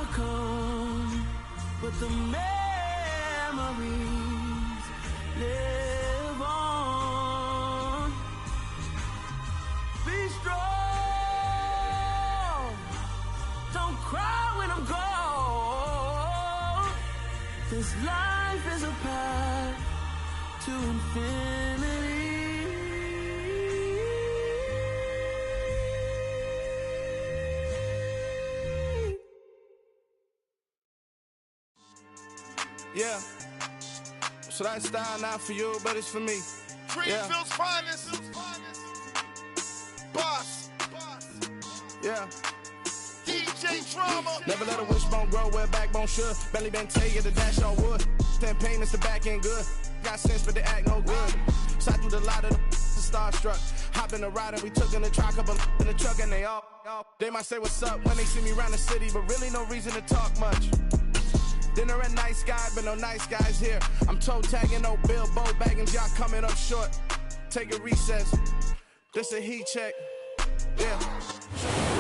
overcome, but the memories live on. Be strong, don't cry when I'm gone. This life is a path to infinity. Yeah, so that style not for you, but it's for me. Greenfield's finest. Boss. Yeah. DJ Drama. Never let a wishbone grow where a backbone should. Belly been tell you the dash on wood. Then payments the back end good. Got sense, but they act no good. Shot through the lot of the starstruck. Hop in the ride and we took in the truck up in the truck and they all. They might say what's up when they see me around the city, but really no reason to talk much. Dinner at Nice Guy, but no nice guys here. I'm toe tagging, no Bilbo bagging, y'all coming up short. Take a recess. This a heat check. Yeah.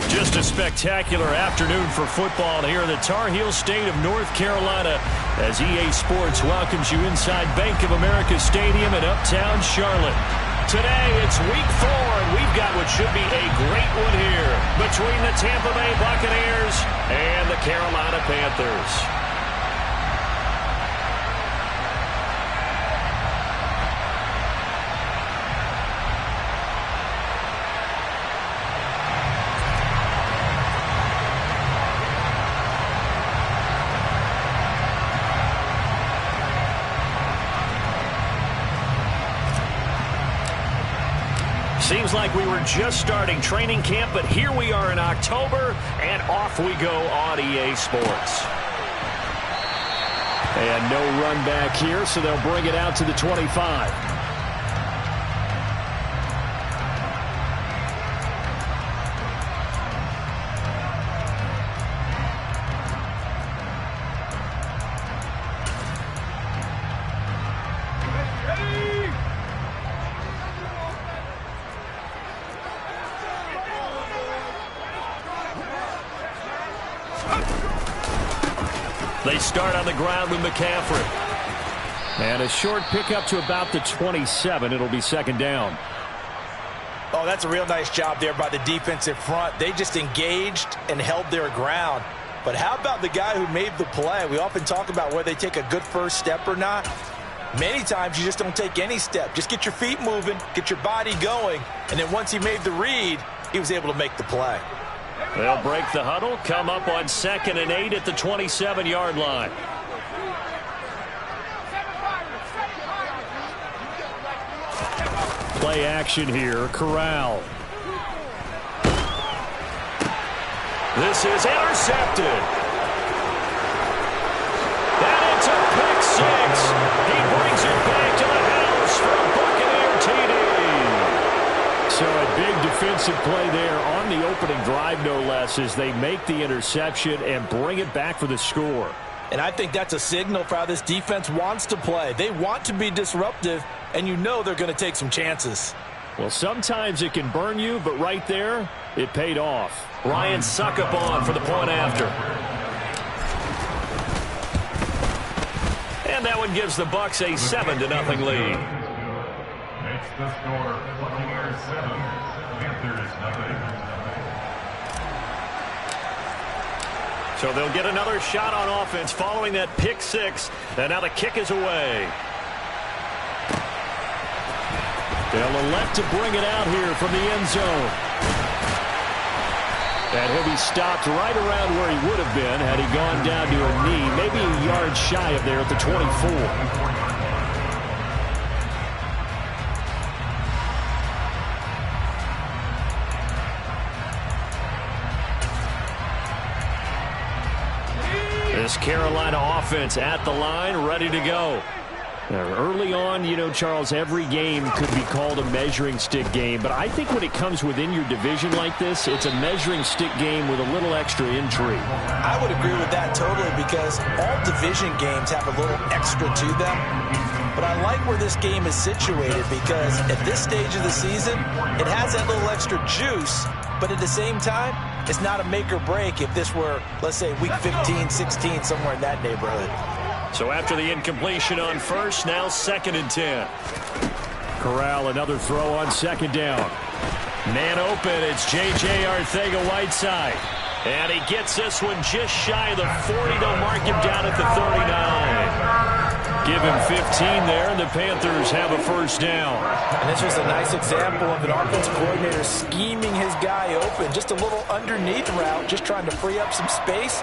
Just a spectacular afternoon for football here in the Tar Heel state of North Carolina as EA Sports welcomes you inside Bank of America Stadium in Uptown Charlotte. Today it's week 4 and we've got what should be a great one here between the Tampa Bay Buccaneers and the Carolina Panthers. Seems like we were just starting training camp, but here we are in October, and off we go on EA Sports. And no run back here, so they'll bring it out to the 25. They start on the ground with McCaffrey. And a short pickup to about the 27. It'll be second down. Oh, that's a real nice job there by the defensive front. They just engaged and held their ground. But how about the guy who made the play? We often talk about whether they take a good first step or not. Many times you just don't take any step. Just get your feet moving, get your body going, and then once he made the read, he was able to make the play. They'll break the huddle, come up on 2nd and 8 at the 27-yard line. Play action here, Corral. This is intercepted. And it's a pick 6. He brings it back to the house for a Buccaneer TD. So a big defensive play there on the opening drive, no less, as they make the interception and bring it back for the score. And I think that's a signal for how this defense wants to play. They want to be disruptive, and you know they're going to take some chances. Well, sometimes it can burn you, but right there, it paid off. Ryan Suckup on for the point after. And that one gives the Bucs a 7-0 lead. Makes the score Buccaneers 7, Panthers 0. So they'll get another shot on offense following that pick 6. And now the kick is away. They'll elect to bring it out here from the end zone. And he'll be stopped right around where he would have been had he gone down to a knee, maybe a yard shy of there at the 24. This Carolina offense at the line, ready to go. Early on, you know, Charles, every game could be called a measuring stick game, but I think when it comes within your division like this, it's a measuring stick game with a little extra intrigue. I would agree with that totally, because all division games have a little extra to them. But I like where this game is situated, because at this stage of the season, it has that little extra juice, but at the same time, it's not a make or break if this were, let's say, week 15, 16, somewhere in that neighborhood. So after the incompletion on first, now 2nd and 10. Corral, another throw on 2nd down. Man open, it's J.J. Arcega-Whiteside. And he gets this one just shy of the 40. They'll mark him down at the 39. Give him 15 there, and the Panthers have a first down. And this was a nice example of an offensive coordinator scheming his guy open. Just a little underneath route, just trying to free up some space,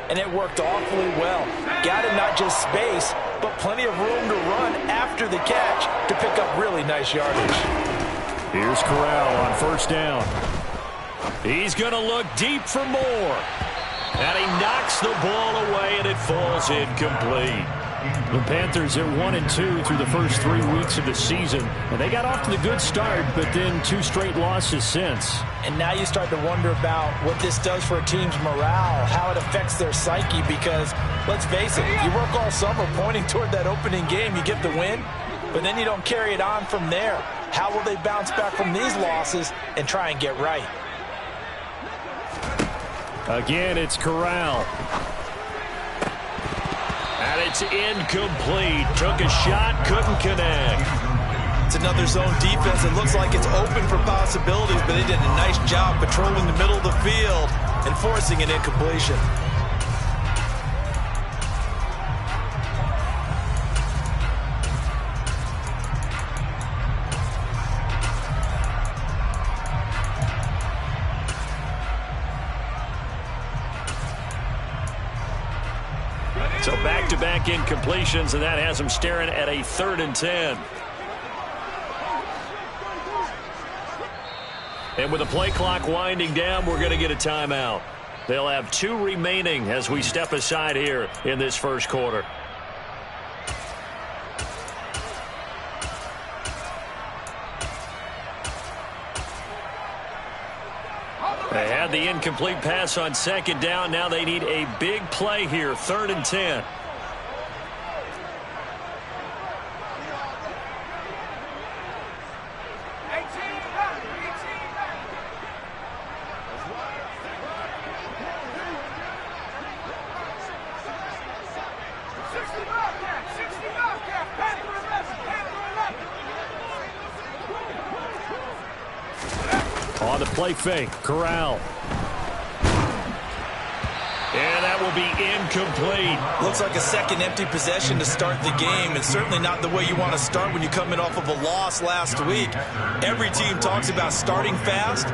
and it worked awfully well. Got him not just space, but plenty of room to run after the catch to pick up really nice yardage. Here's Corral on first down. He's going to look deep for more. And he knocks the ball away, and it falls incomplete. The Panthers are 1-2 through the first 3 weeks of the season. And they got off to the good start, but then 2 straight losses since. And now you start to wonder about what this does for a team's morale, how it affects their psyche, because, let's face it, you work all summer pointing toward that opening game, you get the win, but then you don't carry it on from there. How will they bounce back from these losses and try and get right? Again, it's Corral. And it's incomplete. Took a shot, couldn't connect. It's another zone defense. It looks like it's open for possibilities, but they did a nice job patrolling the middle of the field and forcing an incompletion. So back-to-back incompletions, and that has them staring at a 3rd and 10. And with the play clock winding down, we're going to get a timeout. They'll have 2 remaining as we step aside here in this first quarter. They had the incomplete pass on 2nd down. Now they need a big play here, 3rd and 10. On the play fake, Corral. And that will be incomplete. Looks like a second empty possession to start the game, and certainly not the way you want to start when you're coming off of a loss last week. Every team talks about starting fast.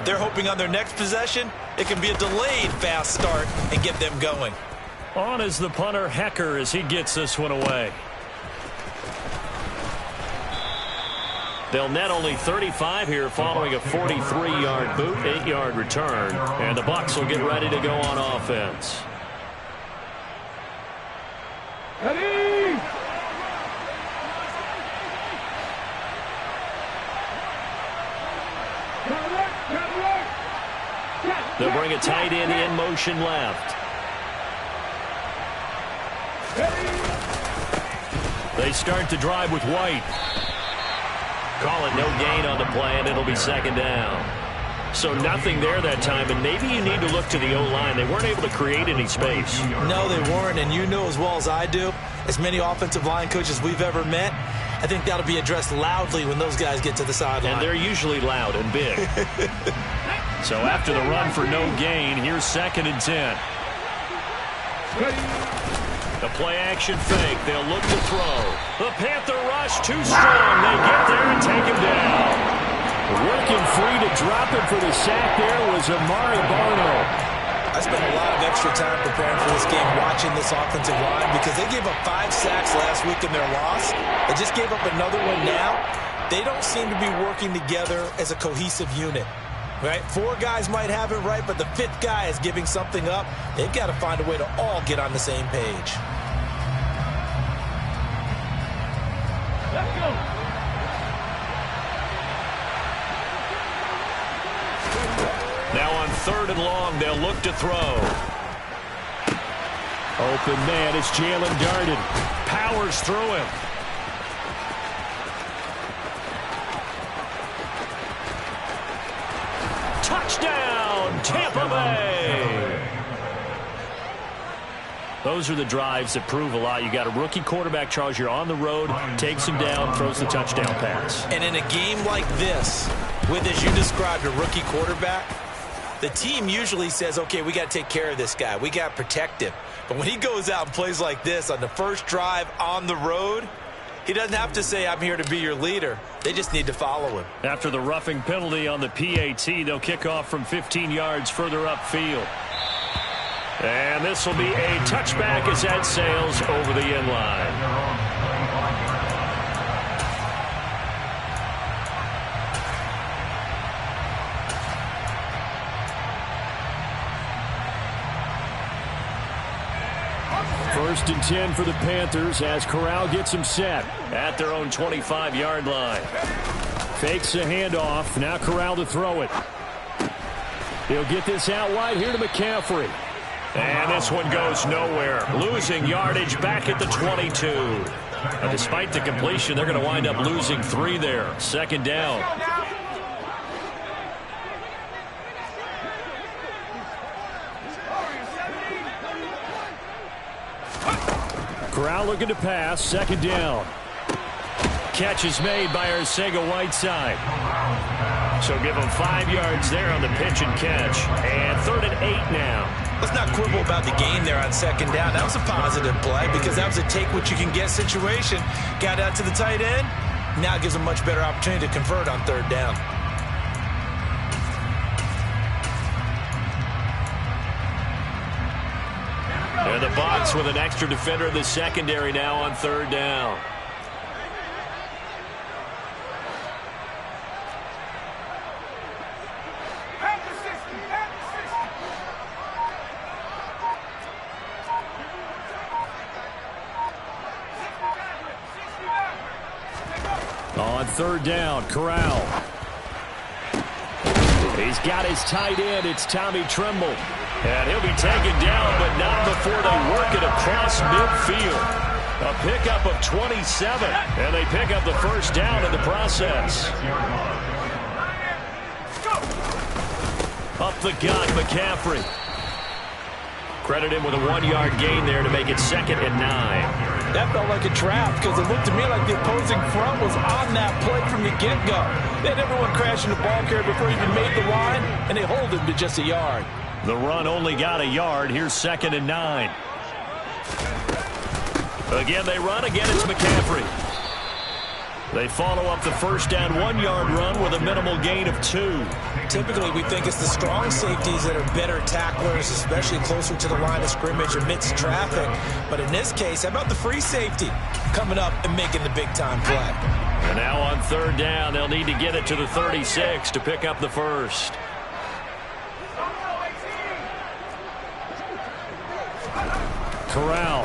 They're hoping on their next possession, it can be a delayed fast start and get them going. On is the punter, Hecker, as he gets this one away. They'll net only 35 here following a 43-yard boot, 8-yard return. And the Bucs will get ready to go on offense. Ready! They'll bring a tight end in motion left. They start to drive with White. Call it no gain on the play, and it'll be 2nd down. So nothing there that time, and maybe you need to look to the O-line. They weren't able to create any space. No, they weren't, and you know as well as I do, as many offensive line coaches we've ever met, I think that'll be addressed loudly when those guys get to the sideline. And they're usually loud and big. So after the run for no gain, here's 2nd and 10. The play-action fake. They'll look to throw. The Panther rush too strong. They get there and take him down. Working free to drop him for the sack there was Amari Barno. I spent a lot of extra time preparing for this game watching this offensive line because they gave up 5 sacks last week in their loss. They just gave up another one now. They don't seem to be working together as a cohesive unit. Right? 4 guys might have it right, but the 5th guy is giving something up. They've got to find a way to all get on the same page. Let's go. Now on 3rd and long, they'll look to throw. Open man, it's Jalen Darden. Powers through him. Touchdown, Tampa Bay. Those are the drives that prove a lot. You got a rookie quarterback, Charles. You're on the road, takes him down, throws the touchdown pass. And in a game like this, with, as you described, a rookie quarterback, the team usually says, okay, we got to take care of this guy. We got to protect him. But when he goes out and plays like this on the first drive on the road, he doesn't have to say, I'm here to be your leader. They just need to follow him. After the roughing penalty on the PAT, they'll kick off from 15 yards further upfield. And this will be a touchback as that sails over the end line. First and 10 for the Panthers as Corral gets him set at their own 25-yard line. Fakes the handoff. Now Corral to throw it. He'll get this out wide here to McCaffrey. And this one goes nowhere. Losing yardage back at the 22. Now, despite the completion, they're going to wind up losing 3 there. Second down. Corral looking to pass. Second down. Catch is made by Arcega-Whiteside. So give him 5 yards there on the pitch and catch. And 3rd and 8 now. Let's not quibble about the gain there on second down. That was a positive play because that was a take-what-you-can-get situation. Got out to the tight end. Now gives them much better opportunity to convert on 3rd down. And the Bucs with an extra defender in the secondary now on 3rd down. On 3rd down, Corral. He's got his tight end. It's Tommy Tremble. And he'll be taken down, but not before they work it across midfield. A pickup of 27, and they pick up the first down in the process. Up the gut, McCaffrey. Credit him with a 1-yard gain there to make it 2nd and 9. That felt like a trap because it looked to me like the opposing front was on that play from the get-go. They had everyone crashing the ball carrier before he even made the line, and they hold him to just a yard. The run only got a yard. Here's 2nd and 9. Again, they run. Again, it's McCaffrey. They follow up the first down 1-yard run with a minimal gain of 2. Typically, we think it's the strong safeties that are better tacklers, especially closer to the line of scrimmage amidst traffic. But in this case, how about the free safety coming up and making the big-time play? And now on 3rd down, they'll need to get it to the 36 to pick up the first. Corral.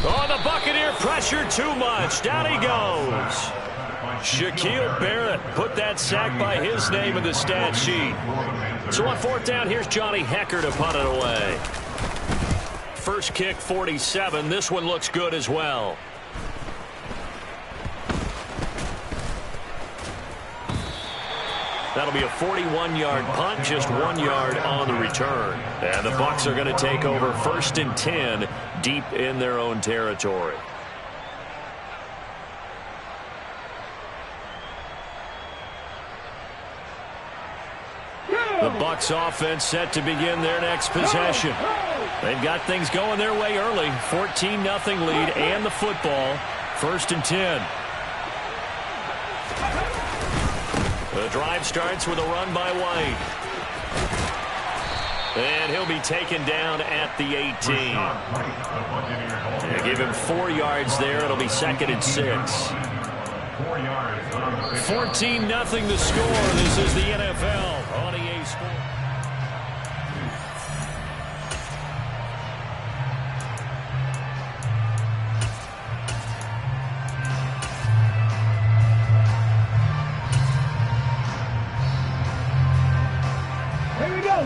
Oh, the Buccaneer pressure too much. Down he goes. Shaquille Barrett put that sack by his name in the stat sheet. So on 4th down, here's Johnny Hecker to punt it away. First kick, 47. This one looks good as well. That'll be a 41-yard punt, just 1 yard on the return. And the Bucs are going to take over 1st and 10 deep in their own territory. The Bucs offense set to begin their next possession. They've got things going their way early. 14-0 lead and the football. 1st and 10. The drive starts with a run by White. And he'll be taken down at the 18. They give him 4 yards there. It'll be 2nd and 6. 14-0 the score. This is the NFL on EA Sports.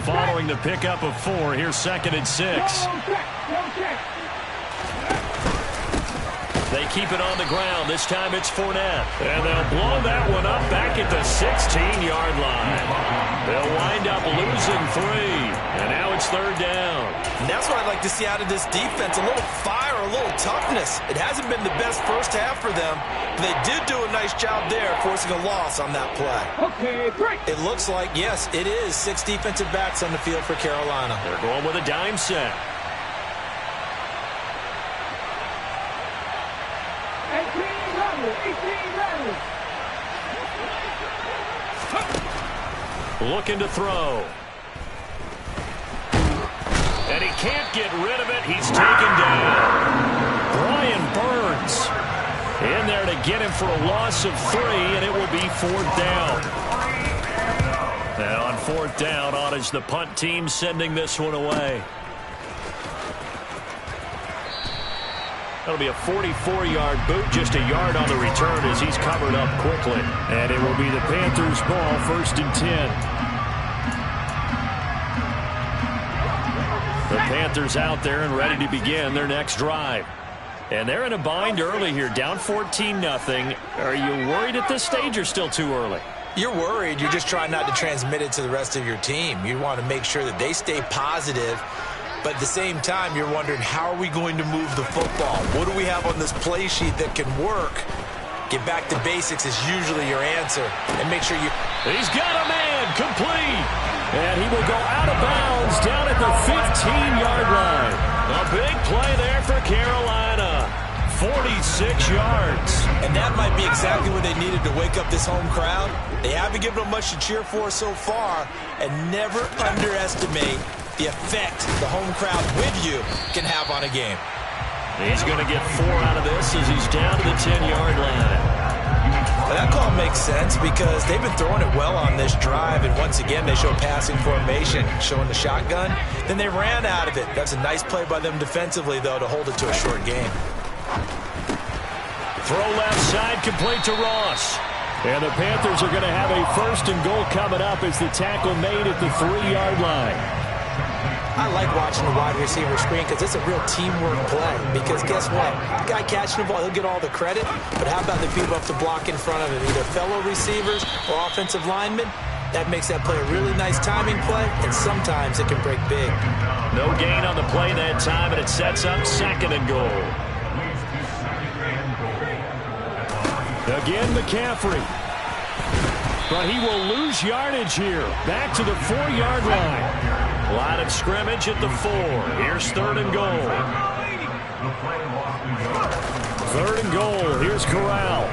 Following the pickup of 4, here's 2nd and 6. They keep it on the ground. This time it's Fournette. And they'll blow that one up back at the 16-yard line. They'll wind up losing 3. And now it's 3rd down. And that's what I'd like to see out of this defense. A little fire, a little toughness. It hasn't been the best first half for them. But they did do a nice job there, forcing a loss on that play. Okay, break. It looks like, yes, it is 6 defensive backs on the field for Carolina. They're going with a dime set. 18 runners. Looking to throw. And he can't get rid of it. He's taken down. Brian Burns in there to get him for a loss of 3, and it will be 4th down. And on 4th down, on is the punt team sending this one away. That'll be a 44-yard boot, just a yard on the return as he's covered up quickly. And it will be the Panthers' ball, 1st and 10. The Panthers out there and ready to begin their next drive. And they're in a bind early here, down 14-0. Are you worried at this stage or still too early? You're worried. You're just trying not to transmit it to the rest of your team. You want to make sure that they stay positive. But at the same time, you're wondering, how are we going to move the football? What do we have on this play sheet that can work? Get back to basics is usually your answer. And make sure you... He's got a man, complete. And he will go out of bounds down at the 15-yard line. A big play there for Carolina. 46 yards. And that might be exactly what they needed to wake up this home crowd. They haven't given them much to cheer for so far. And never underestimate the effect the home crowd with you can have on a game. He's going to get 4 out of this as he's down to the 10-yard line. Well, that call makes sense because they've been throwing it well on this drive, and once again they show passing formation, showing the shotgun. Then they ran out of it. That's a nice play by them defensively, though, to hold it to a short game. Throw left side, complete to Ross. And the Panthers are going to have a 1st and goal coming up as the tackle made at the 3-yard line. I like watching the wide receiver screen because it's a real teamwork play. Because guess what? The guy catching the ball, he'll get all the credit. But how about the people up to block in front of him? Either fellow receivers or offensive linemen. That makes that play a really nice timing play, and sometimes it can break big. No gain on the play that time, and it sets up 2nd and goal. Again, McCaffrey. But he will lose yardage here. Back to the 4-yard line. Line of scrimmage at the 4. Here's 3rd and goal. 3rd and goal. Here's Corral.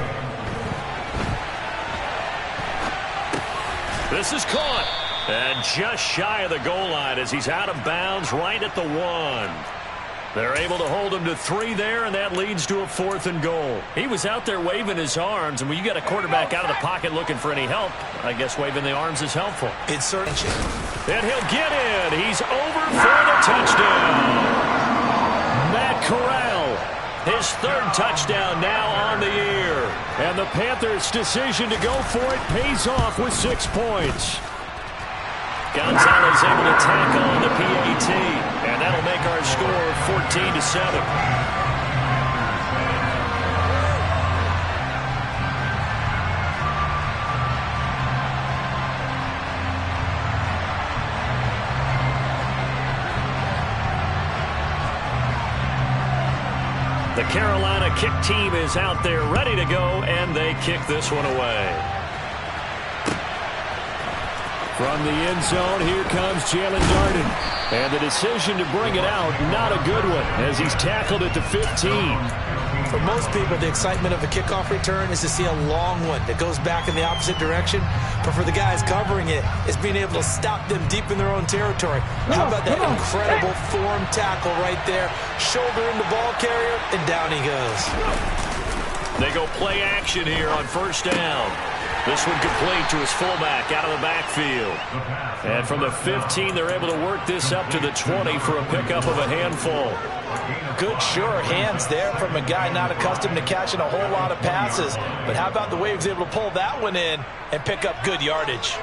This is caught. And just shy of the goal line as he's out of bounds right at the 1. They're able to hold him to 3 there, and that leads to a 4th and goal. He was out there waving his arms, and when you got a quarterback out of the pocket looking for any help, I guess waving the arms is helpful. It's certainly. And he'll get in. He's over for the touchdown. Matt Corral, his 3rd touchdown now on the year. And the Panthers' decision to go for it pays off with 6 points. Gonzalez able to tackle on the PAT, and that'll make our score 14-7. The Carolina kick team is out there ready to go, and they kick this one away. From the end zone, here comes Jalen Darden. And the decision to bring it out, not a good one, as he's tackled at the 15. For most people, the excitement of a kickoff return is to see a long one that goes back in the opposite direction. But for the guys covering it, it's being able to stop them deep in their own territory. How about that incredible form tackle right there? Shoulder into ball carrier, and down he goes. They go play action here on 1st down. This one complete to his fullback out of the backfield. And from the 15, they're able to work this up to the 20 for a pickup of a handful. Good, sure hands there from a guy not accustomed to catching a whole lot of passes. But how about the way he was able to pull that one in and pick up good yardage?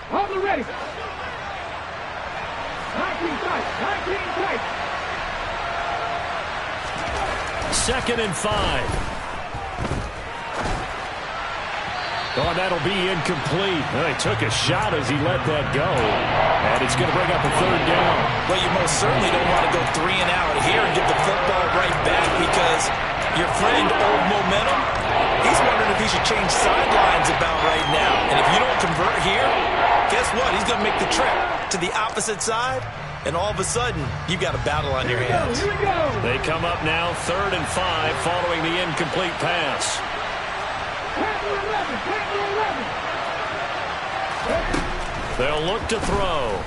Hold the ready. 19 tight. 19 tight. 2nd and 5. Oh, that'll be incomplete. Well, he took a shot as he let that go. And it's going to bring up a 3rd down. Well, you most certainly don't want to go 3 and out here and get the football right back because your friend, Old Momentum, he's wondering if he should change sidelines about right now. And if you don't convert here, guess what? He's going to make the trip to the opposite side. And all of a sudden, you've got a battle on your hands. Here we go. They come up now 3rd and 5 following the incomplete pass. They'll look to throw.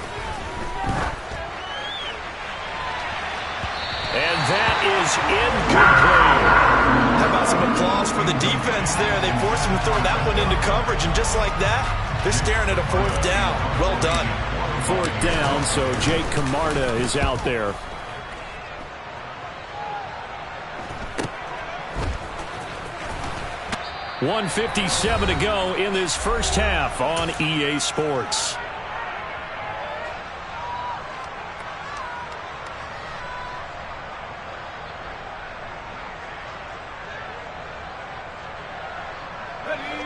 And that is incomplete. How about some applause for the defense there? They forced him to throw that one into coverage, and just like that, they're staring at a 4th down. Well done. 4th down, so Jake Camarda is out there. .157 to go in this first half on EA Sports.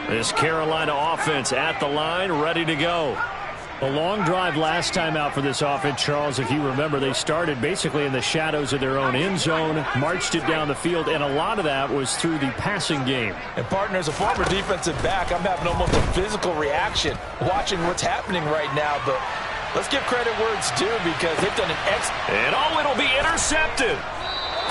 This Carolina offense at the line, ready to go. A long drive last time out for this offense, Charles. If you remember, they started basically in the shadows of their own end zone, marched it down the field, and a lot of that was through the passing game. And, partner, as a former defensive back, I'm having almost a physical reaction watching what's happening right now. But let's give credit where it's due because they've done an excellent. And, oh, it'll be intercepted.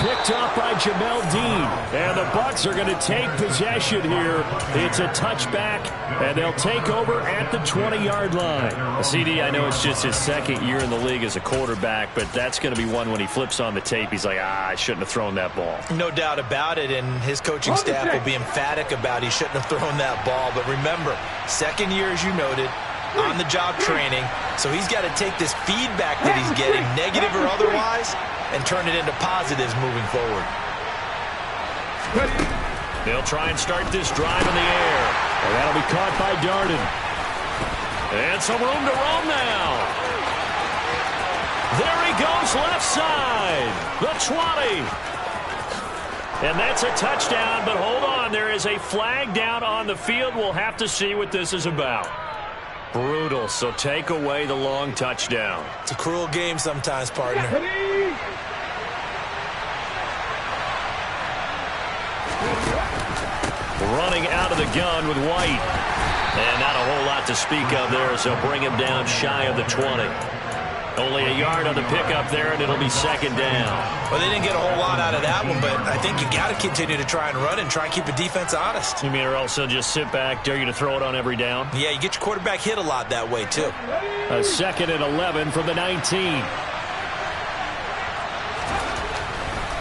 Picked up by Jamel Dean. And the Bucs are going to take possession here. It's a touchback, and they'll take over at the 20-yard line. CD, I know it's just his 2nd year in the league as a quarterback, but that's going to be one when he flips on the tape. He's like, I shouldn't have thrown that ball. No doubt about it, and his coaching staff will be emphatic about he shouldn't have thrown that ball. But remember, 2nd year, as you noted, on-the-job training. So he's got to take this feedback that he's getting, negative or otherwise, and turn it into positives moving forward. They'll try and start this drive in the air. And that'll be caught by Darden. And some room to roam now. There he goes, left side. The 20. And that's a touchdown, but hold on. There is a flag down on the field. We'll have to see what this is about. Brutal, so take away the long touchdown. It's a cruel game sometimes, partner. Running out of the gun with White. And not a whole lot to speak of there, so bring him down shy of the 20. Only a yard on the pickup there, and it'll be 2nd down. Well, they didn't get a whole lot out of that one, but I think you got to continue to try and run and try and keep the defense honest. You mean or else they'll just sit back, dare you to throw it on every down? Yeah, you get your quarterback hit a lot that way, too. A 2nd and 11 from the 19.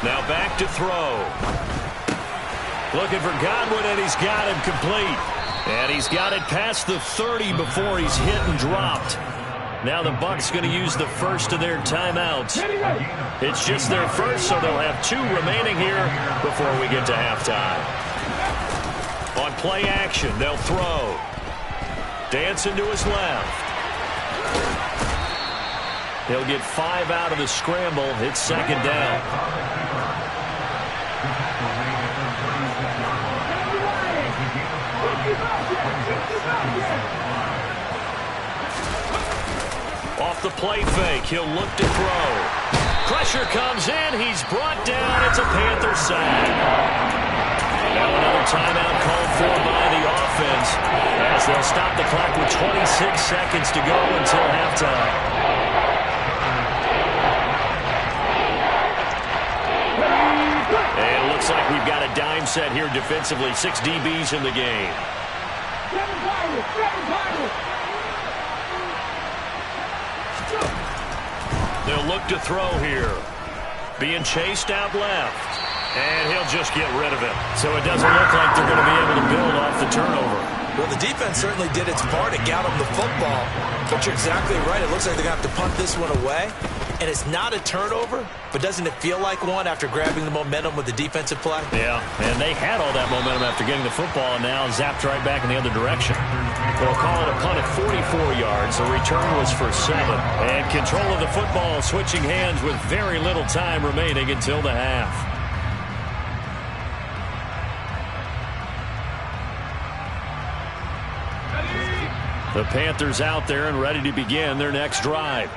Now back to throw. Looking for Godwin, and he's got him complete. And he's got it past the 30 before he's hit and dropped. Now the Bucs going to use the first of their timeouts. It's just their first, so they'll have 2 remaining here before we get to halftime. On play action, they'll throw. Dancing to his left. He'll get 5 out of the scramble. It's 2nd down. Off the play fake, he'll look to throw. Pressure comes in, he's brought down. It's a Panther sack. Now another timeout called for by the offense as they'll stop the clock with 26 seconds to go until halftime. And it looks like we've got a dime set here defensively. 6 DBs in the game. They'll look to throw here. Being chased out left. And he'll just get rid of it. So it doesn't look like they're going to be able to build off the turnover. Well, the defense certainly did its part to get them the football. But you're exactly right. It looks like they're going to have to punt this one away. And it's not a turnover, but doesn't it feel like one after grabbing the momentum with the defensive play? Yeah, and they had all that momentum after getting the football and now zapped right back in the other direction. They'll call it a punt at 44 yards. The return was for 7. And control of the football switching hands with very little time remaining until the half. The Panthers out there and ready to begin their next drive.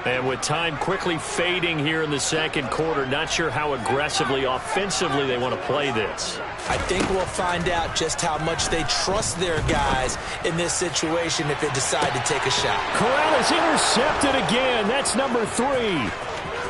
And with time quickly fading here in the second quarter, not sure how aggressively, offensively they want to play this. I think we'll find out just how much they trust their guys in this situation if they decide to take a shot. Corral is intercepted again. That's number 3.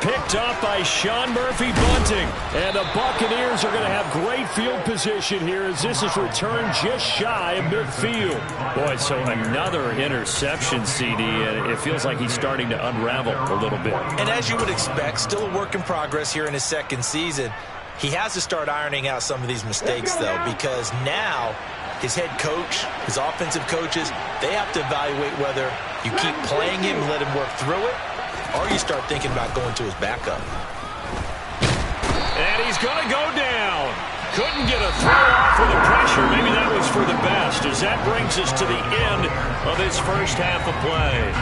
Picked up by Sean Murphy-Bunting. And the Buccaneers are going to have great field position here as this is returned just shy of midfield. Boy, so another interception, CD, and it feels like he's starting to unravel a little bit. And as you would expect, still a work in progress here in his second season. He has to start ironing out some of these mistakes, though, because now his head coach, his offensive coaches, they have to evaluate whether you keep playing him and let him work through it, or you start thinking about going to his backup. And he's going to go down. Couldn't get a throw off with the pressure. Maybe that was for the best, as that brings us to the end of his first half of play.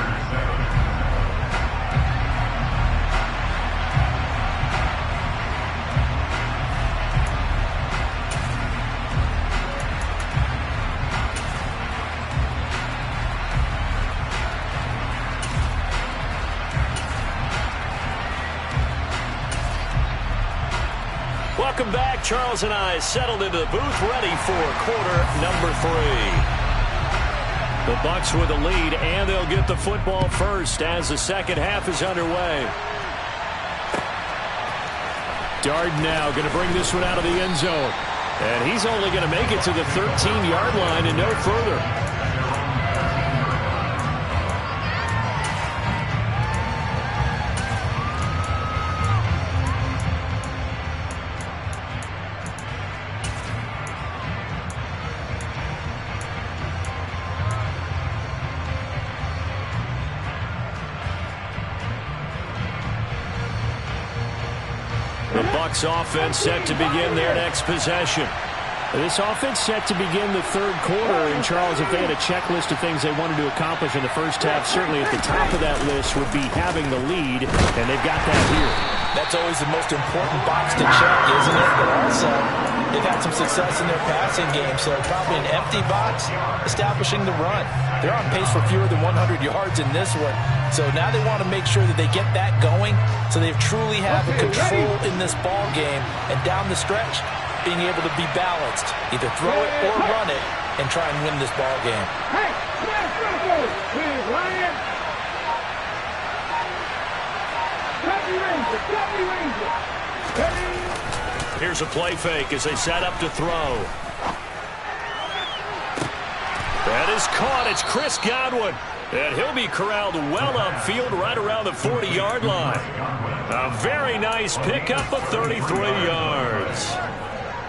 Welcome back. Charles and I settled into the booth, ready for quarter number 3. The Bucs with a lead, and they'll get the football first as the second half is underway. Darden now going to bring this one out of the end zone. And he's only going to make it to the 13-yard line and no further. Bucs offense set to begin their next possession. This offense set to begin the third quarter. And, Charles, if they had a checklist of things they wanted to accomplish in the first half, certainly at the top of that list would be having the lead, and they've got that here. That's always the most important box to check, isn't it? But also, they've had some success in their passing game, so probably an empty box establishing the run. They're on pace for fewer than 100 yards in this one. So now they want to make sure that they get that going so they truly have a control in this ball game. And down the stretch, being able to be balanced, either throw it or run it, and try and win this ball game. Here's a play fake as they set up to throw. That is caught. It's Chris Godwin. And he'll be corralled well upfield right around the 40-yard line. A very nice pickup of 33 yards.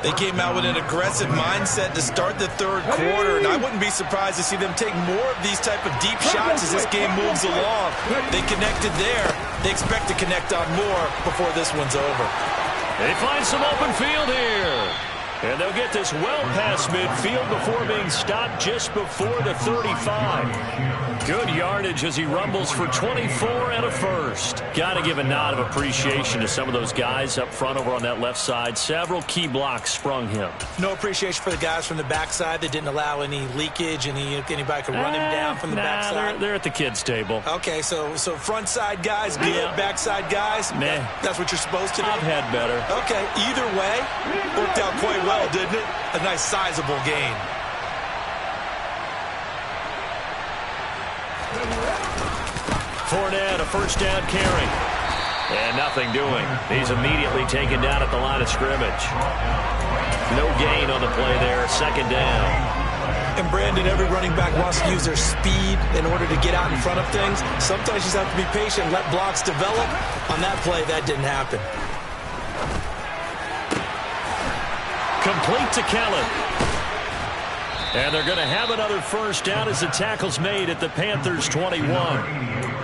They came out with an aggressive mindset to start the third quarter, and I wouldn't be surprised to see them take more of these type of deep shots as this game moves along. They connected there. They expect to connect on more before this one's over. They find some open field here. And they'll get this well past midfield before being stopped just before the 35. Good yardage as he rumbles for 24 and a first. Got to give a nod of appreciation to some of those guys up front over on that left side. Several key blocks sprung him. No appreciation for the guys from the backside that didn't allow any leakage, anybody could run him down from the backside. They're at the kids' table. Okay, so front side guys good, backside guys, that's what you're supposed to do? I've had better. Okay, either way, worked out quite well, didn't it? A nice sizable gain. Fournette, a first down carry. And nothing doing. He's immediately taken down at the line of scrimmage. No gain on the play there. Second down. And, Brandon, every running back wants to use their speed in order to get out in front of things. Sometimes you just have to be patient and let blocks develop. On that play, that didn't happen. Complete to Kellen. And they're going to have another first down as the tackle's made at the Panthers' 21.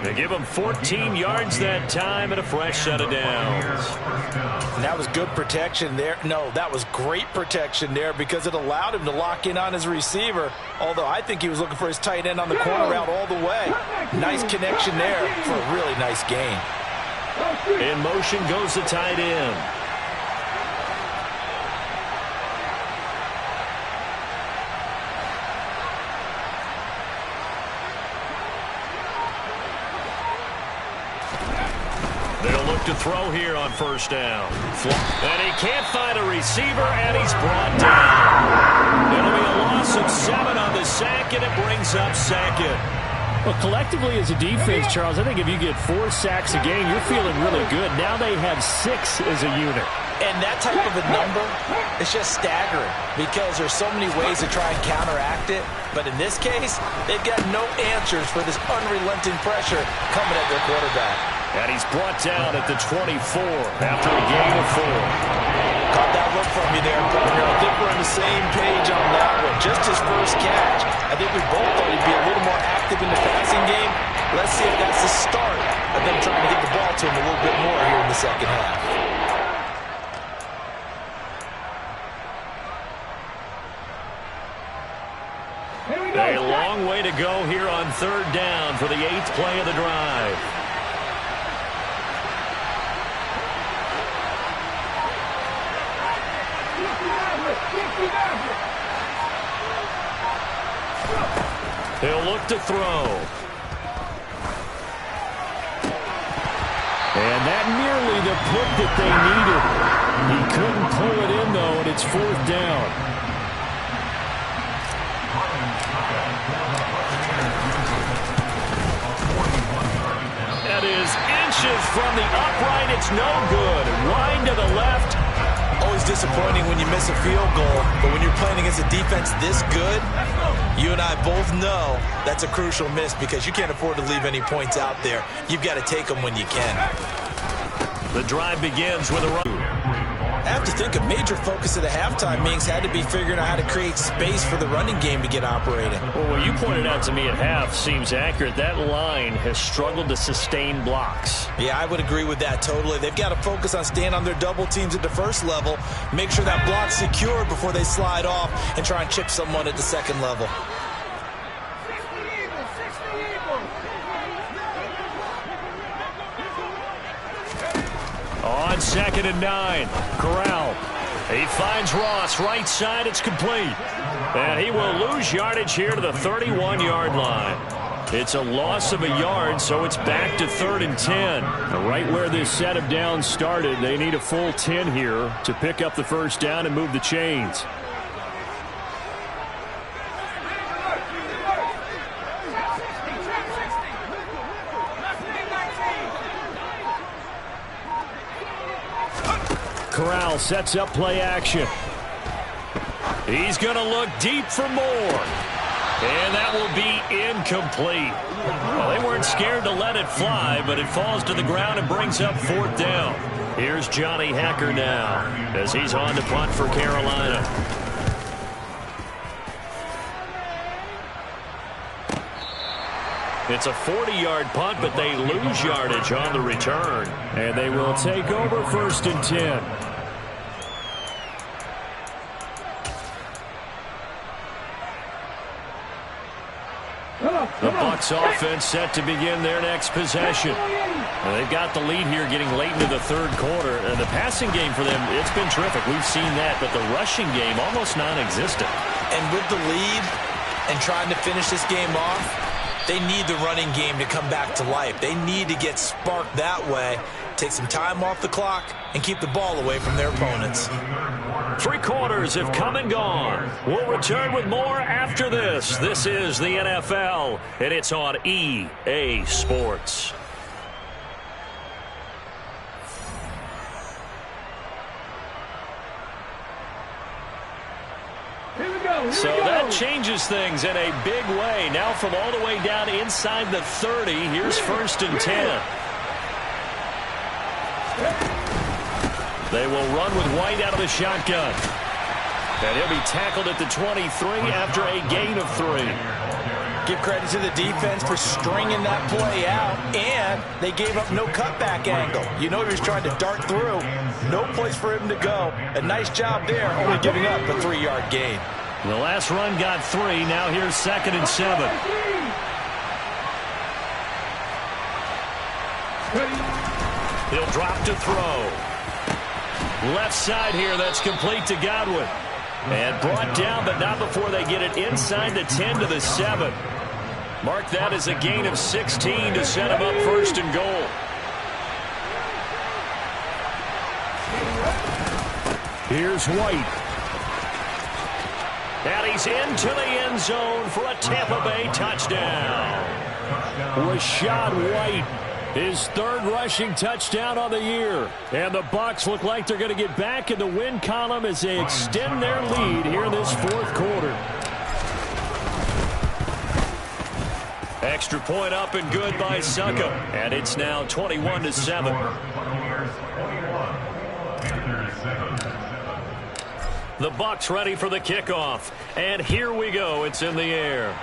They give him 14 yards that time and a fresh set of downs. And that was good protection there. No, that was great protection there because it allowed him to lock in on his receiver. Although I think he was looking for his tight end on the corner route all the way. Nice connection there for a really nice gain. In motion goes the tight end. look to throw here on first down. And he can't find a receiver, and he's brought down. It'll be a loss of 7 on the sack, and it brings up second. Well, collectively as a defense, Charles, I think if you get 4 sacks a game, you're feeling really good. Now they have 6 as a unit. And that type of a number is just staggering because there's so many ways to try and counteract it. But in this case, they've got no answers for this unrelenting pressure coming at their quarterback. And he's brought down at the 24 after a gain of 4. Caught that look from you there, partner. I think we're on the same page on that one. Just his first catch. I think we both thought he'd be a little more active in the passing game. Let's see if that's the start of them trying to get the ball to him a little bit more here in the second half. A long way to go here on third down for the 8th play of the drive. He'll look to throw. And that nearly the pick that they needed. He couldn't pull it in, though, and it's 4th down. That is inches from the upright. It's no good. Wide to the left. Always disappointing when you miss a field goal, but when you're playing against a defense this good, you and I both know that's a crucial miss because you can't afford to leave any points out there. You've got to take them when you can. The drive begins with a run. I have to think a major focus of the halftime meetings had to be figuring out how to create space for the running game to get operating. Well, what you pointed out to me at half seems accurate. That line has struggled to sustain blocks. Yeah, I would agree with that totally. They've got to focus on staying on their double teams at the first level, make sure that block's secure before they slide off and try and chip someone at the second level. On 2nd and 9, Corral. He finds Ross, right side, it's complete. And he will lose yardage here to the 31-yard line. It's a loss of a yard, so it's back to 3rd and 10. Right where this set of downs started, they need a full 10 here to pick up the first down and move the chains. Corral sets up play action. He's going to look deep for more. And that will be incomplete. Well, they weren't scared to let it fly, but it falls to the ground and brings up 4th down. Here's Johnny Hacker now as he's on to punt for Carolina. It's a 40-yard punt, but they lose yardage on the return. And they will take over 1st and 10. The Bucs offense set to begin their next possession. Well, they've got the lead here getting late into the 3rd quarter. And the passing game for them, it's been terrific. We've seen that, but the rushing game almost non-existent. And with the lead and trying to finish this game off, they need the running game to come back to life. They need to get sparked that way, take some time off the clock, and keep the ball away from their opponents. 3 quarters have come and gone. We'll return with more after this. This is the NFL, and it's on EA Sports. So that changes things in a big way. Now from all the way down inside the 30, here's 1st and 10. They will run with White out of the shotgun. And he'll be tackled at the 23 after a gain of 3. Give credit to the defense for stringing that play out, and they gave up no cutback angle. You know he was trying to dart through. No place for him to go. A nice job there, only giving up a 3-yard gain. The last run got 3. Now here's 2nd and 7. He'll drop to throw. Left side here, that's complete to Godwin. And brought down, but not before they get it inside the 10 to the 7. Mark that as a gain of 16 to set him up 1st and goal. Here's White. And he's into the end zone for a Tampa Bay touchdown. Rachaad White, his third rushing touchdown on the year. And the Bucs look like they're going to get back in the win column as they extend their lead here in this fourth quarter. Extra point up and good by Succop. And it's now 21-7. The Bucs ready for the kickoff. And here we go. It's in the air.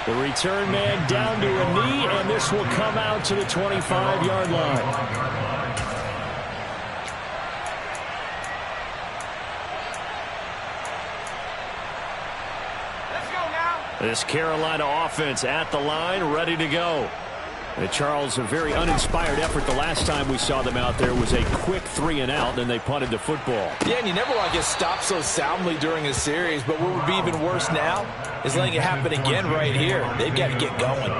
The return man down to a knee, and this will come out to the 25-yard line. This Carolina offense at the line, ready to go. And Charles, a very uninspired effort the last time we saw them out there was a quick 3-and-out, and they punted the football. Yeah, and you never want to get stopped so soundly during a series, but what would be even worse now is letting it happen again right here. They've got to get going.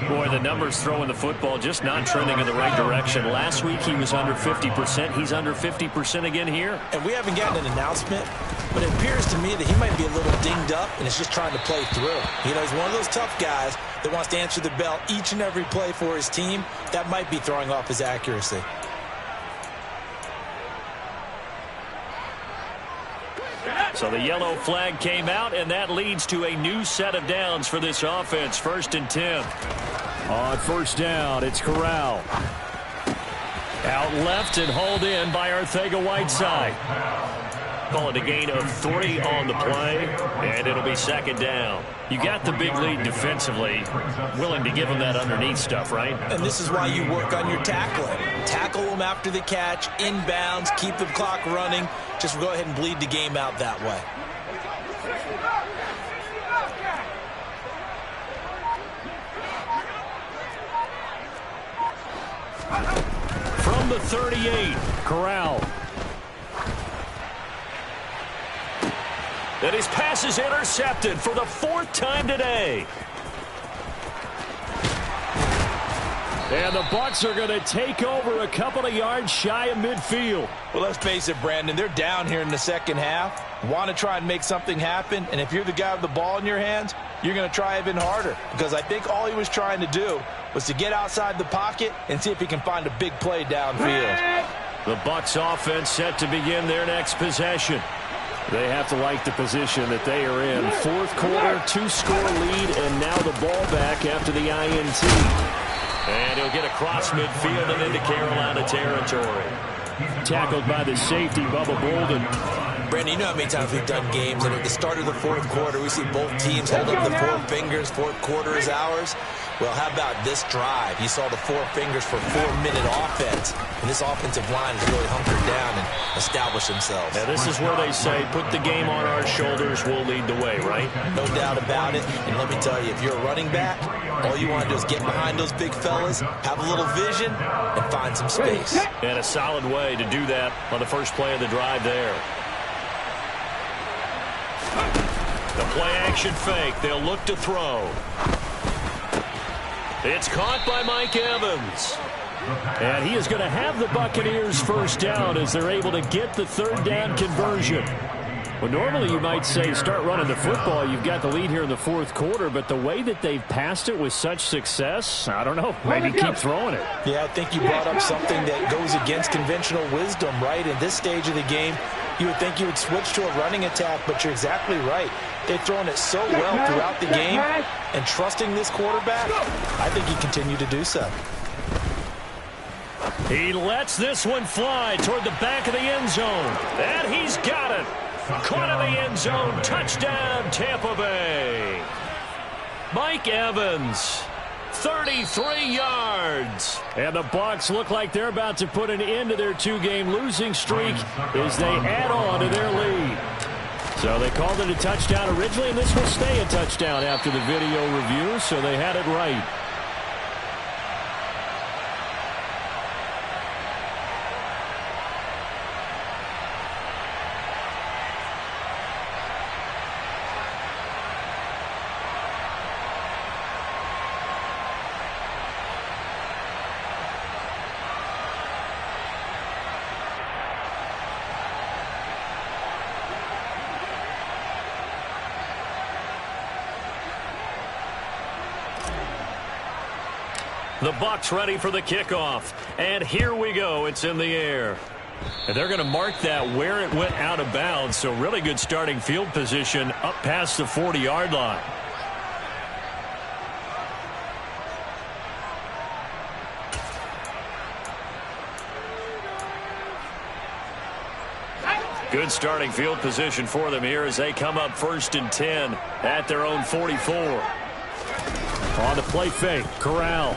Boy, the numbers throwing the football just not trending in the right direction. Last week he was under 50%. He's under 50% again here. And we haven't gotten an announcement, but it appears to me that he might be a little dinged up and is just trying to play through. You know, he's one of those tough guys that wants to answer the bell each and every play for his team. That might be throwing off his accuracy. So the yellow flag came out, and that leads to a new set of downs for this offense. 1st and 10. On first down, it's Corral. Out left and hauled in by Arcega-Whiteside. Call it a gain of 3 on the play, and it'll be 2nd down. You got the big lead defensively, willing to give them that underneath stuff, right? And this is why you work on your tackling. Tackle them after the catch, inbounds, keep the clock running. Just go ahead and bleed the game out that way. From the 38, Corral. And his pass is intercepted for the 4th time today. And the Bucs are going to take over a couple of yards shy of midfield. Well, let's face it, Brandon, they're down here in the second half. Want to try and make something happen, and if you're the guy with the ball in your hands, you're going to try even harder. Because I think all he was trying to do was to get outside the pocket and see if he can find a big play downfield. The Bucs offense set to begin their next possession. They have to like the position that they are in. 4th quarter, 2-score lead, and now the ball back after the INT. And he'll get across midfield and into Carolina territory. Tackled by the safety, Bubba Bolden. Brandon, you know how many times we've done games, and at the start of the 4th quarter, we see both teams hold up the 4 fingers. 4th quarter is ours. Well, how about this drive? You saw the 4 fingers for 4-minute offense, and this offensive line has really hunkered down and established themselves. Now, this is where they say, put the game on our shoulders, we'll lead the way, right? No doubt about it. And let me tell you, if you're a running back, all you want to do is get behind those big fellas, have a little vision, and find some space. And a solid way to do that on the first play of the drive there. The play-action fake. They'll look to throw. It's caught by Mike Evans. And he is going to have the Buccaneers first down as they're able to get the 3rd down conversion. Well, normally you might say start running the football. You've got the lead here in the 4th quarter, but the way that they've passed it with such success, I don't know, maybe keep throwing it. Yeah, I think you brought up something that goes against conventional wisdom, right? In this stage of the game, you would think you would switch to a running attack, but you're exactly right. They've thrown it so well throughout the game, and trusting this quarterback, I think he continued to do so. He lets this one fly toward the back of the end zone, and he's got it. Caught in the end zone. Touchdown, Tampa Bay. Mike Evans, 33 yards. And the Bucs look like they're about to put an end to their 2-game losing streak as they add on to their lead. So they called it a touchdown originally, and this will stay a touchdown after the video review, so they had it right. The Bucs ready for the kickoff. And here we go. It's in the air. And they're going to mark that where it went out of bounds. So really good starting field position up past the 40-yard line. Good starting field position for them here as they come up 1st and 10 at their own 44. On the play fake, Corral.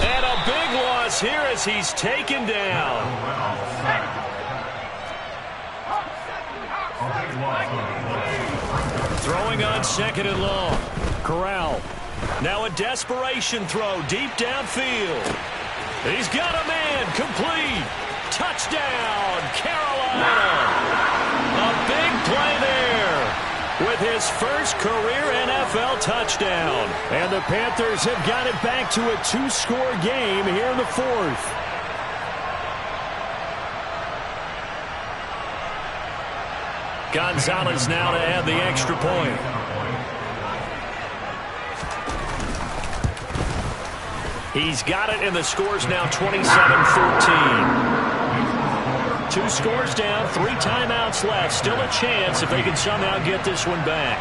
And a big loss here as he's taken down. Throwing on 2nd and long. Corral. Now a desperation throw deep downfield. He's got a man complete. Touchdown, Carolina. A big play there with his first career NFL touchdown. And the Panthers have got it back to a 2-score game here in the 4th. Gonzalez now to add the extra point. He's got it, and the score's now 27-14. 2 scores down, 3 timeouts left. Still a chance if they can somehow get this one back.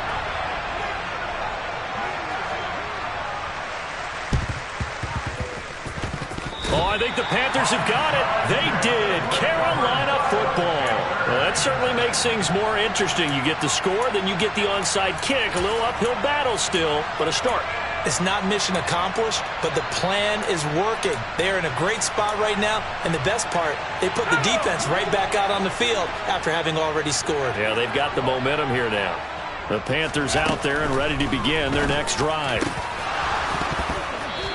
Oh, I think the Panthers have got it. They did. Carolina football. Well, that certainly makes things more interesting. You get the score, then you get the onside kick. A little uphill battle still, but a start. It's not mission accomplished, but the plan is working. They are in a great spot right now, and the best part, they put the defense right back out on the field after having already scored. Yeah, they've got the momentum here now. The Panthers out there and ready to begin their next drive.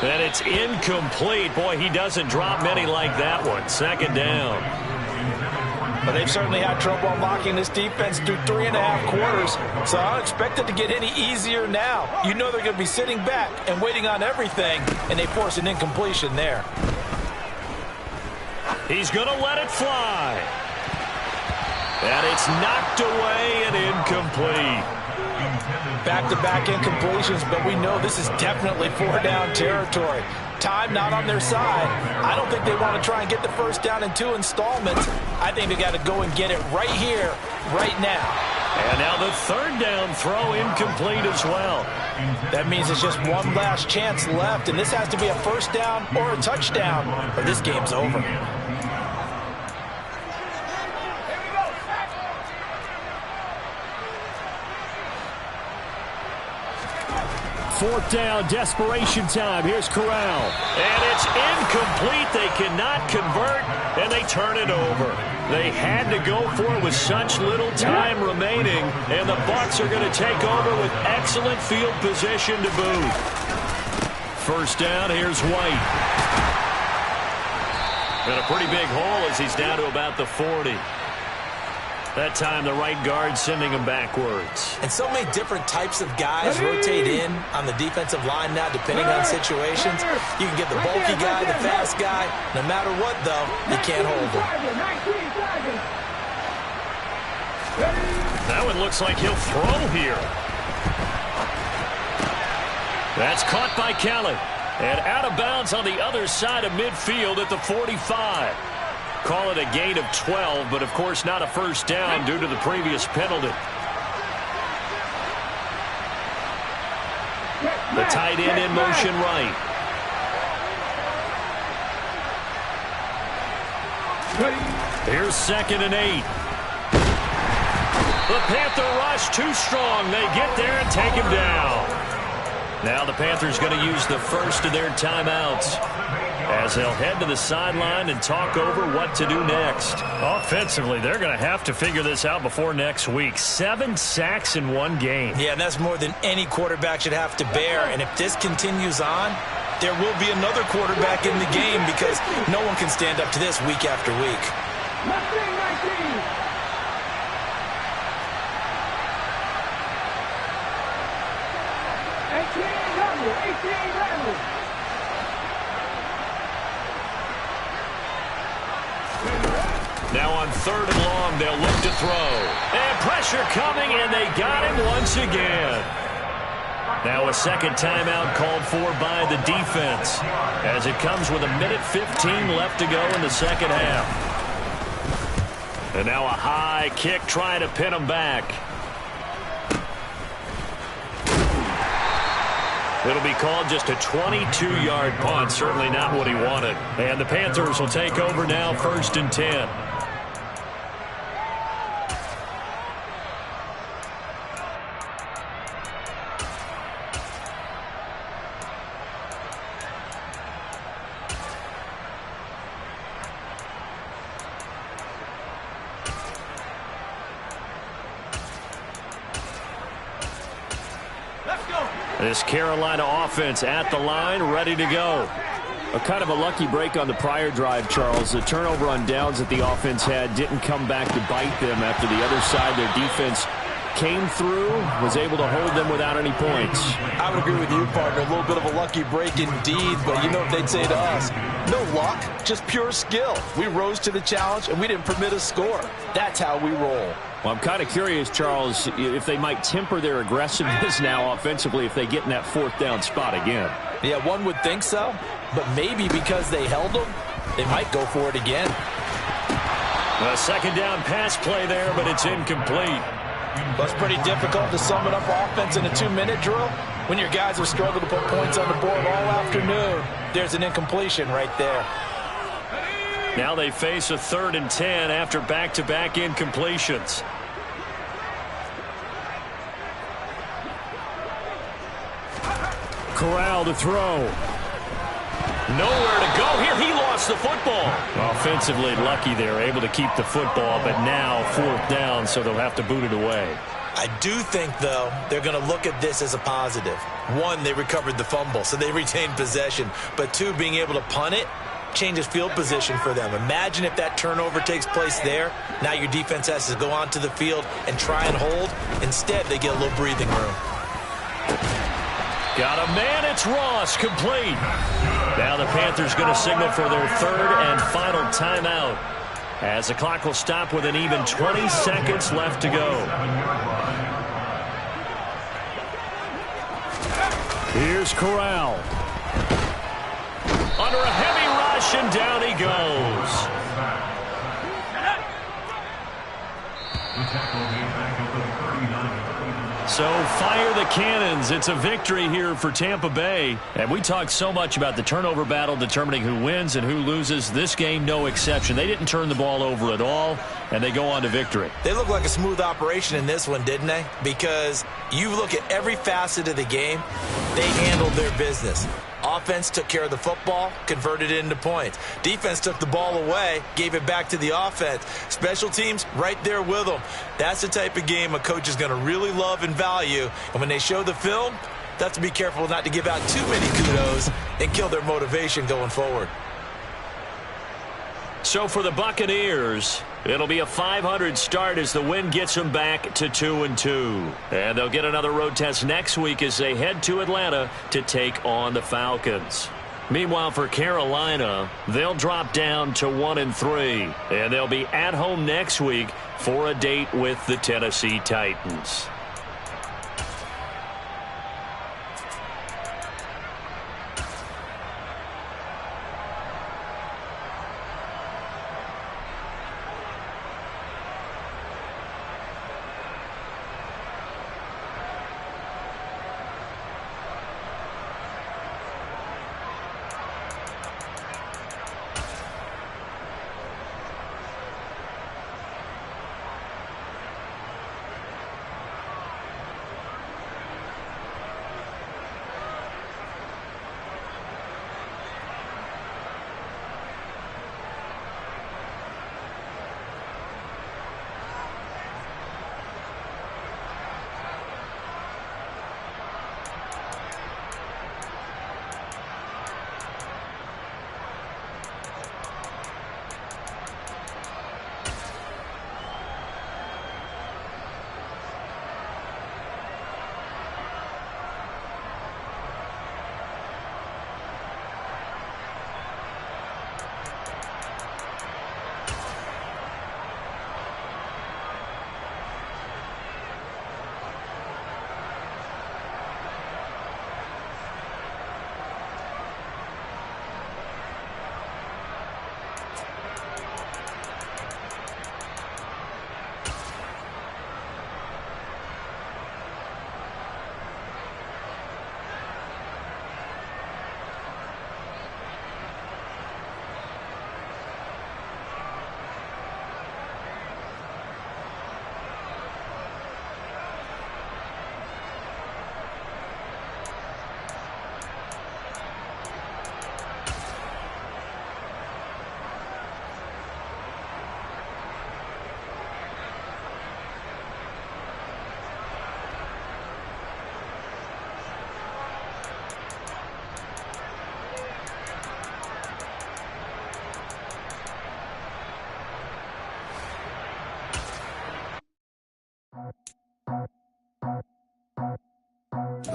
And it's incomplete. Boy, he doesn't drop many like that one. 2nd down. But they've certainly had trouble unlocking this defense through 3.5 quarters, so I don't expect it to get any easier now. You know they're going to be sitting back and waiting on everything, and they force an incompletion there. He's going to let it fly. And it's knocked away and incomplete. Back-to-back incompletions, but we know this is definitely 4-down territory. Time not on their side. I don't think they want to try and get the first down in 2 installments. I think they got to go and get it right here, right now. And now the 3rd down throw incomplete as well. That means it's just one last chance left, and this has to be a first down or a touchdown, or this game's over. 4th down, desperation time. Here's Corral. And it's incomplete. They cannot convert, and they turn it over. They had to go for it with such little time remaining, and the Bucs are going to take over with excellent field position to boot. 1st down, here's White. And a pretty big hole as he's down to about the 40. That time the right guard sending him backwards. And so many different types of guys rotate in on the defensive line now depending on situations. You can get the bulky guy, the fast guy. No matter what, though, you can't hold him. That one looks like he'll throw here. That's caught by Kelly. And out of bounds on the other side of midfield at the 45. Call it a gain of 12, but of course not a first down due to the previous penalty. The tight end in motion right. Here's 2nd and 8. The Panther rush too strong. They get there and take him down. Now the Panthers going to use the first of their timeouts as they'll head to the sideline and talk over what to do next. Offensively, they're going to have to figure this out before next week. 7 sacks in one game. Yeah, and that's more than any quarterback should have to bear. And if this continues on, there will be another quarterback in the game because no one can stand up to this week after week. Now on 3rd and long, they'll look to throw. And pressure coming, and they got him once again. Now a second timeout called for by the defense as it comes with 1:15 left to go in the second half. And now a high kick trying to pin them back. It'll be called just a 22-yard punt. Certainly not what he wanted. And the Panthers will take over now, 1st and 10. This Carolina offense at the line, ready to go. A kind of a lucky break on the prior drive, Charles. The turnover on downs that the offense had didn't come back to bite them after the other side. Their defense came through, was able to hold them without any points. I would agree with you, partner. A little bit of a lucky break indeed, but you know what they'd say to us? No luck, just pure skill. We rose to the challenge, and we didn't permit a score. That's how we roll. Well, I'm kind of curious, Charles, if they might temper their aggressiveness now offensively if they get in that 4th down spot again. Yeah, one would think so, but maybe because they held them, they might go for it again. A second down pass play there, but it's incomplete. Well, it's pretty difficult to sum it up offense in a 2-minute drill. When your guys have struggled to put points on the board all afternoon, there's an incompletion right there. Now they face a 3rd and 10 after back-to-back incompletions. Corral to throw. Nowhere to go here. He lost the football. Offensively lucky they're able to keep the football, but now 4th down, so they'll have to boot it away. I do think, though, they're going to look at this as a positive. 1, they recovered the fumble, so they retained possession. But 2, being able to punt it changes field position for them. Imagine if that turnover takes place there. Now your defense has to go onto the field and try and hold. Instead, they get a little breathing room. Got a man. It's Ross, complete. Now the Panthers going to signal for their 3rd and final timeout as the clock will stop with an even 20 seconds left to go. Here's Corral. Under a heavy rush, and down he goes. So fire the cannons. It's a victory here for Tampa Bay. And we talked so much about the turnover battle determining who wins and who loses. This game, no exception. They didn't turn the ball over at all, and they go on to victory. They look like a smooth operation in this one, didn't they? Because you look at every facet of the game, they handled their business. Offense took care of the football, converted it into points. Defense took the ball away, gave it back to the offense. Special teams right there with them. That's the type of game a coach is going to really love and value. And when they show the film, they have to be careful not to give out too many kudos and kill their motivation going forward. So for the Buccaneers, it'll be a .500 start as the win gets them back to 2-2. And they'll get another road test next week as they head to Atlanta to take on the Falcons. Meanwhile, for Carolina, they'll drop down to 1-3. And they'll be at home next week for a date with the Tennessee Titans.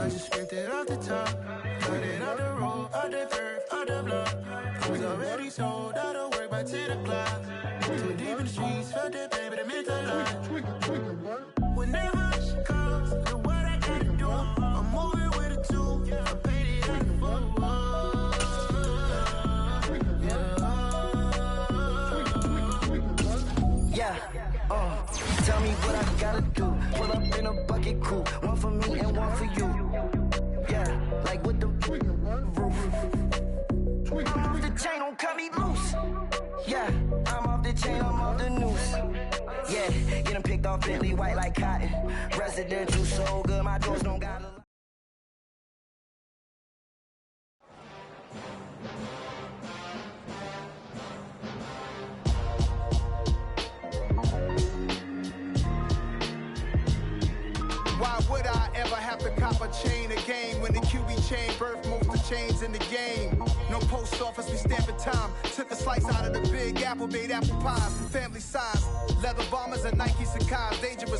I just scraped it off the top. Got it out the road, out the curve, out the block. I was already sold out of work by 10 o'clock. Too deep in the streets, felt that pain, but it meant a lot. Whenever she calls, do what I gotta do. I'm moving with a two. I paid it out the book. Tell me what I gotta do. Pull up in a bucket crew. One for me and one for you. Yeah, like with the roof. I'm off the chain, don't cut me loose. Yeah, I'm off the chain, I'm off the noose. Yeah, get them picked off Bentley, white like cotton. Residential so good, my doors don't got a... Why would I ever have to cop a chain again when the QB chain birth most of chains in the game? No post office, we stamping time. Took a slice out of the big apple, made apple pies, family size. Leather bombers and Nike Sacai's, dangerous